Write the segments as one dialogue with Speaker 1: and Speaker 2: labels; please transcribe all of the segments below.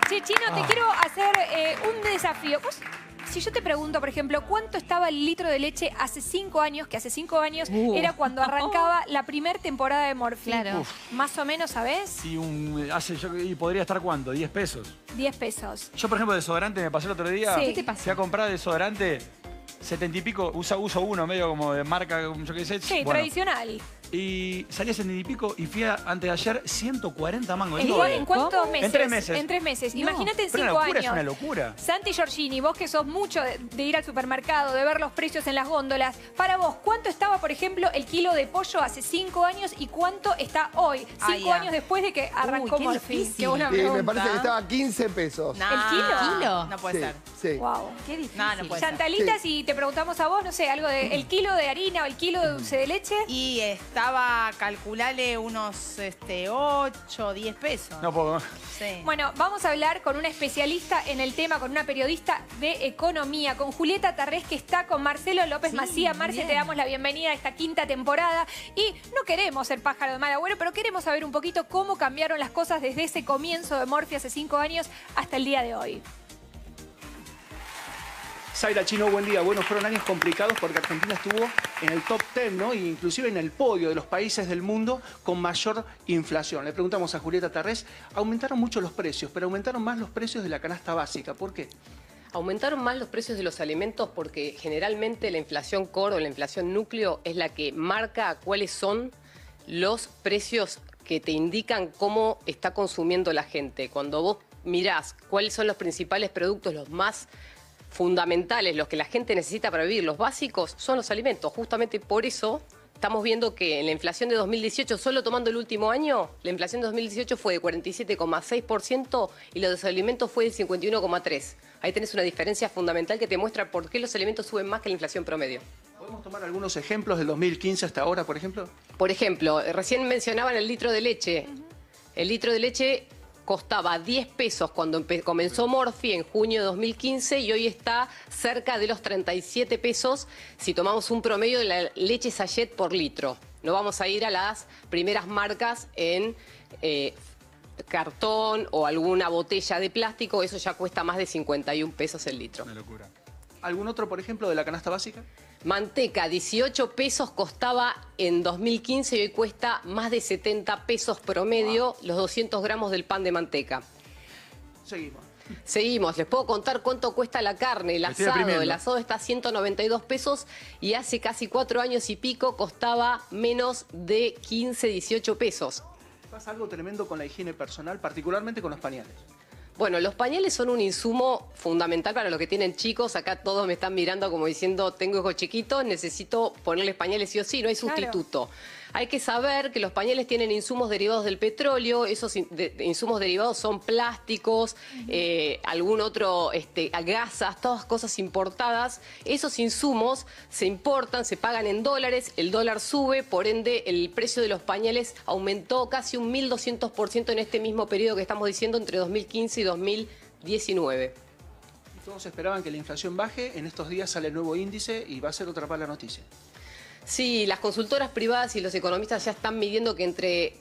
Speaker 1: Che, Chino, te quiero hacer un desafío. ¿Vos? Si yo te pregunto, por ejemplo, ¿cuánto estaba el litro de leche hace 5 años? Que hace 5 años era cuando arrancaba la primera temporada de Morphy.
Speaker 2: Claro.
Speaker 1: Más o menos, ¿sabés?
Speaker 3: Y podría estar ¿cuánto? 10 pesos.
Speaker 1: 10 pesos.
Speaker 3: Yo, por ejemplo, desodorante me pasó el otro día.
Speaker 1: Sí.
Speaker 2: ¿Qué te pasó?
Speaker 3: Fui a comprar desodorante 70 y pico. Uso uno medio como de marca, yo qué sé.
Speaker 1: Sí,
Speaker 3: Bueno,
Speaker 1: tradicional.
Speaker 3: y salí a 70 y pico y fui antes de ayer 140 mangos.
Speaker 1: ¿En,
Speaker 3: El doble.
Speaker 1: en cuántos meses?
Speaker 3: En 3 meses.
Speaker 1: En 3 meses.
Speaker 3: No,
Speaker 1: Imagínate en
Speaker 3: pero
Speaker 1: 5
Speaker 3: una locura,
Speaker 1: años.
Speaker 3: es una locura.
Speaker 1: Santi Giorgini, vos que sos mucho de ir al supermercado, de ver los precios en las góndolas. Para vos, ¿cuánto estaba, por ejemplo, el kilo de pollo hace 5 años y cuánto está hoy? 5 años después de que arrancó
Speaker 2: qué
Speaker 1: Morphy.
Speaker 2: difícil.
Speaker 1: Qué buena
Speaker 4: Y
Speaker 1: pregunta.
Speaker 4: me parece que estaba a 15 pesos.
Speaker 2: ¿El kilo?
Speaker 5: No puede ser.
Speaker 4: Sí.
Speaker 1: Wow.
Speaker 2: Qué difícil.
Speaker 5: No puede ser.
Speaker 1: Chantalita, si te preguntamos a vos, no sé, algo de el kilo de harina o el kilo de dulce de leche.
Speaker 5: Y estaba, calculale, unos 8, 10 pesos.
Speaker 3: No puedo.
Speaker 5: Sí.
Speaker 1: Bueno, vamos a hablar con una especialista en el tema, con una periodista de economía, con Julieta Tarrés, que está con Marcelo López Macía. Marce, te damos la bienvenida a esta 5ª temporada. Y no queremos ser pájaro de mal agüero, pero queremos saber un poquito cómo cambiaron las cosas desde ese comienzo de Morphy hace 5 años hasta el día de hoy.
Speaker 6: Zaira, Chino, buen día. Bueno, fueron años complicados porque Argentina estuvo en el top 10, ¿no? E inclusive en el podio de los países del mundo con mayor inflación. Le preguntamos a Julieta Tarrés, aumentaron mucho los precios, pero aumentaron más los precios de la canasta básica. ¿Por qué?
Speaker 7: Aumentaron más los precios de los alimentos porque generalmente la inflación core o la inflación núcleo es la que marca cuáles son los precios que te indican cómo está consumiendo la gente. Cuando vos mirás cuáles son los principales productos, los más fundamentales, los que la gente necesita para vivir, los básicos, son los alimentos. Justamente por eso estamos viendo que en la inflación de 2018, solo tomando el último año, la inflación de 2018 fue de 47,6% y lo de los alimentos fue de 51,3%. Ahí tenés una diferencia fundamental que te muestra por qué los alimentos suben más que la inflación promedio.
Speaker 6: ¿Podemos tomar algunos ejemplos del 2015 hasta ahora, por ejemplo?
Speaker 7: Por ejemplo, recién mencionaban el litro de leche. El litro de leche costaba 10 pesos cuando comenzó Morphy en junio de 2015 y hoy está cerca de los 37 pesos si tomamos un promedio de la leche sachet por litro. No vamos a ir a las primeras marcas en cartón o alguna botella de plástico, eso ya cuesta más de 51 pesos el litro.
Speaker 3: Una locura.
Speaker 6: ¿Algún otro, por ejemplo, de la canasta básica?
Speaker 7: Manteca, 18 pesos costaba en 2015 y hoy cuesta más de 70 pesos promedio los 200 gramos del pan de manteca.
Speaker 6: Seguimos.
Speaker 7: Seguimos, les puedo contar cuánto cuesta la carne, el
Speaker 3: Me estoy
Speaker 7: asado.
Speaker 3: deprimiendo.
Speaker 7: El asado está a 192 pesos y hace casi 4 años y pico costaba menos de 15, 18 pesos.
Speaker 6: Pasa algo tremendo con la higiene personal, particularmente con los pañales.
Speaker 7: Bueno, los pañales son un insumo fundamental para los que tienen chicos. Acá todos me están mirando como diciendo, tengo hijos chiquitos, necesito ponerles pañales sí o sí, no hay sustituto. Hay que saber que los pañales tienen insumos derivados del petróleo, esos insumos derivados son plásticos, algún otro, gasas, todas cosas importadas. Esos insumos se importan, se pagan en dólares, el dólar sube, por ende el precio de los pañales aumentó casi un 1.200% en este mismo periodo que estamos diciendo entre 2015 y 2019.
Speaker 6: Todos esperaban que la inflación baje, en estos días sale el nuevo índice y va a ser otra mala noticia.
Speaker 7: Sí, las consultoras privadas y los economistas ya están midiendo que entre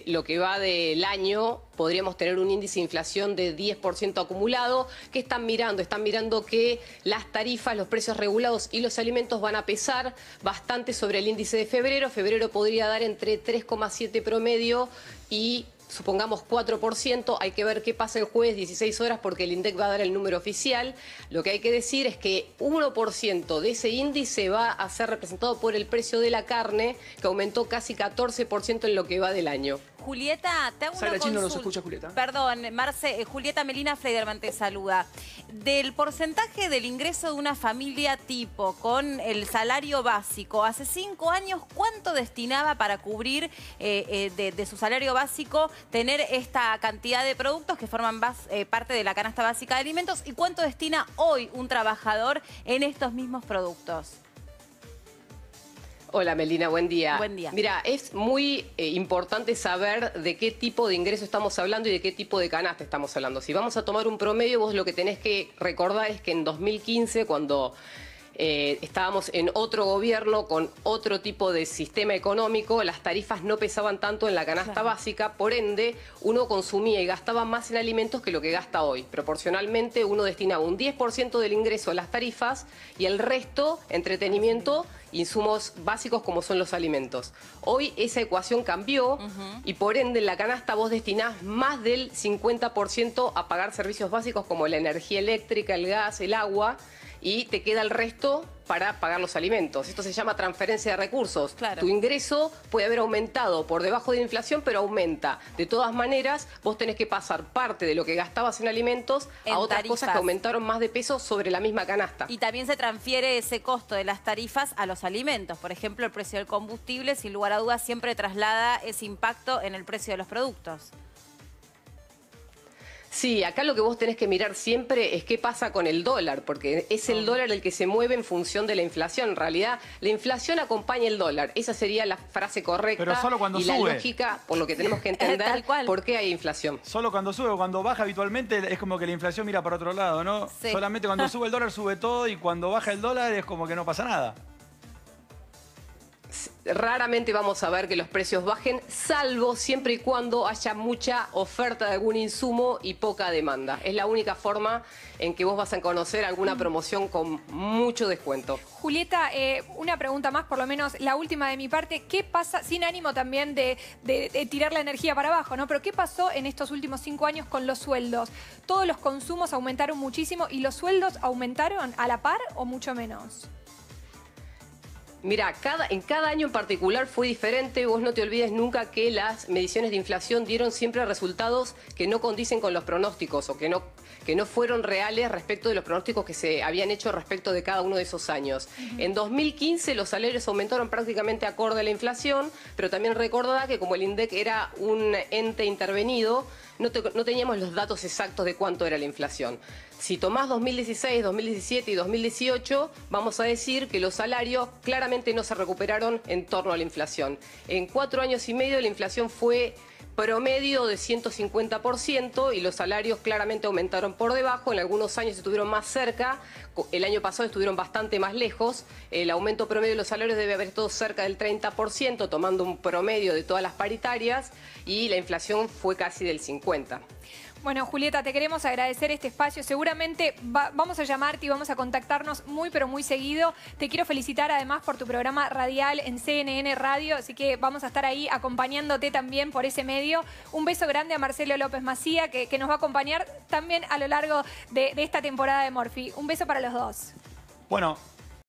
Speaker 7: lo que va del año podríamos tener un índice de inflación de 10% acumulado. ¿Qué están mirando? Están mirando que las tarifas, los precios regulados y los alimentos van a pesar bastante sobre el índice de febrero. Febrero podría dar entre 3,7 promedio y supongamos 4%, hay que ver qué pasa el jueves 16 horas porque el INDEC va a dar el número oficial. Lo que hay que decir es que 1% de ese índice va a ser representado por el precio de la carne, que aumentó casi 14% en lo que va del año.
Speaker 5: Julieta, te hago una
Speaker 6: Zaira
Speaker 5: consulta.
Speaker 6: Chino, ¿nos escucha, Julieta?
Speaker 5: Perdón, Marce, Julieta Melina Fleiderman te saluda. Del porcentaje del ingreso de una familia tipo con el salario básico, hace 5 años, ¿cuánto destinaba para cubrir de su salario básico tener esta cantidad de productos que forman parte de la canasta básica de alimentos? ¿Y cuánto destina hoy un trabajador en estos mismos productos?
Speaker 7: Hola Melina, buen día.
Speaker 5: Buen día.
Speaker 7: Mira, es muy importante saber de qué tipo de ingreso estamos hablando y de qué tipo de canasta estamos hablando. Si vamos a tomar un promedio, vos lo que tenés que recordar es que en 2015, cuando estábamos en otro gobierno con otro tipo de sistema económico, las tarifas no pesaban tanto en la canasta básica, por ende uno consumía y gastaba más en alimentos que lo que gasta hoy. Proporcionalmente uno destinaba un 10% del ingreso a las tarifas y el resto, entretenimiento, insumos básicos como son los alimentos. Hoy esa ecuación cambió y por ende en la canasta vos destinás más del 50% a pagar servicios básicos como la energía eléctrica, el gas, el agua, y te queda el resto para pagar los alimentos. Esto se llama transferencia de recursos.
Speaker 5: Claro.
Speaker 7: Tu ingreso puede haber aumentado por debajo de la inflación, pero aumenta. De todas maneras, vos tenés que pasar parte de lo que gastabas en alimentos
Speaker 5: En
Speaker 7: a otras
Speaker 5: tarifas.
Speaker 7: cosas que aumentaron más de peso sobre la misma canasta.
Speaker 5: Y también se transfiere ese costo de las tarifas a los alimentos. Por ejemplo, el precio del combustible, sin lugar a dudas, siempre traslada ese impacto en el precio de los productos.
Speaker 7: Sí, acá lo que vos tenés que mirar siempre es qué pasa con el dólar, porque es el dólar el que se mueve en función de la inflación. En realidad, la inflación acompaña el dólar. Esa sería la frase correcta.
Speaker 3: Pero solo cuando
Speaker 7: y
Speaker 3: sube.
Speaker 7: la lógica, por lo que tenemos que entender,
Speaker 5: Tal cual.
Speaker 7: por qué hay inflación.
Speaker 3: Solo cuando sube o cuando baja habitualmente es como que la inflación mira para otro lado, ¿no?
Speaker 5: Sí.
Speaker 3: Solamente cuando sube el dólar sube todo y cuando baja el dólar es como que no pasa nada.
Speaker 7: Raramente vamos a ver que los precios bajen, salvo siempre y cuando haya mucha oferta de algún insumo y poca demanda. Es la única forma en que vos vas a conocer alguna promoción con mucho descuento.
Speaker 1: Julieta, una pregunta más, por lo menos la última de mi parte. ¿Qué pasa, sin ánimo también de tirar la energía para abajo, ¿no? Pero ¿qué pasó en estos últimos 5 años con los sueldos? ¿Todos los consumos aumentaron muchísimo y los sueldos aumentaron a la par o mucho menos?
Speaker 7: Mira, en cada año en particular fue diferente. Vos no te olvides nunca que las mediciones de inflación dieron siempre resultados que no condicen con los pronósticos o que no fueron reales respecto de los pronósticos que se habían hecho respecto de cada uno de esos años. En 2015 los salarios aumentaron prácticamente acorde a la inflación, pero también recordá que como el INDEC era un ente intervenido, no teníamos los datos exactos de cuánto era la inflación. Si tomás 2016, 2017 y 2018, vamos a decir que los salarios claramente no se recuperaron en torno a la inflación. En 4 años y medio la inflación fue promedio de 150% y los salarios claramente aumentaron por debajo. En algunos años estuvieron más cerca, el año pasado estuvieron bastante más lejos. El aumento promedio de los salarios debe haber estado cerca del 30%, tomando un promedio de todas las paritarias, y la inflación fue casi del 50%.
Speaker 1: Bueno, Julieta, te queremos agradecer este espacio. Seguramente vamos a llamarte y vamos a contactarnos muy, pero muy seguido. Te quiero felicitar además por tu programa radial en CNN Radio, así que vamos a estar ahí acompañándote también por ese medio. Un beso grande a Marcelo López Macía, que nos va a acompañar también a lo largo de esta temporada de Morphy. Un beso para los dos.
Speaker 3: Bueno,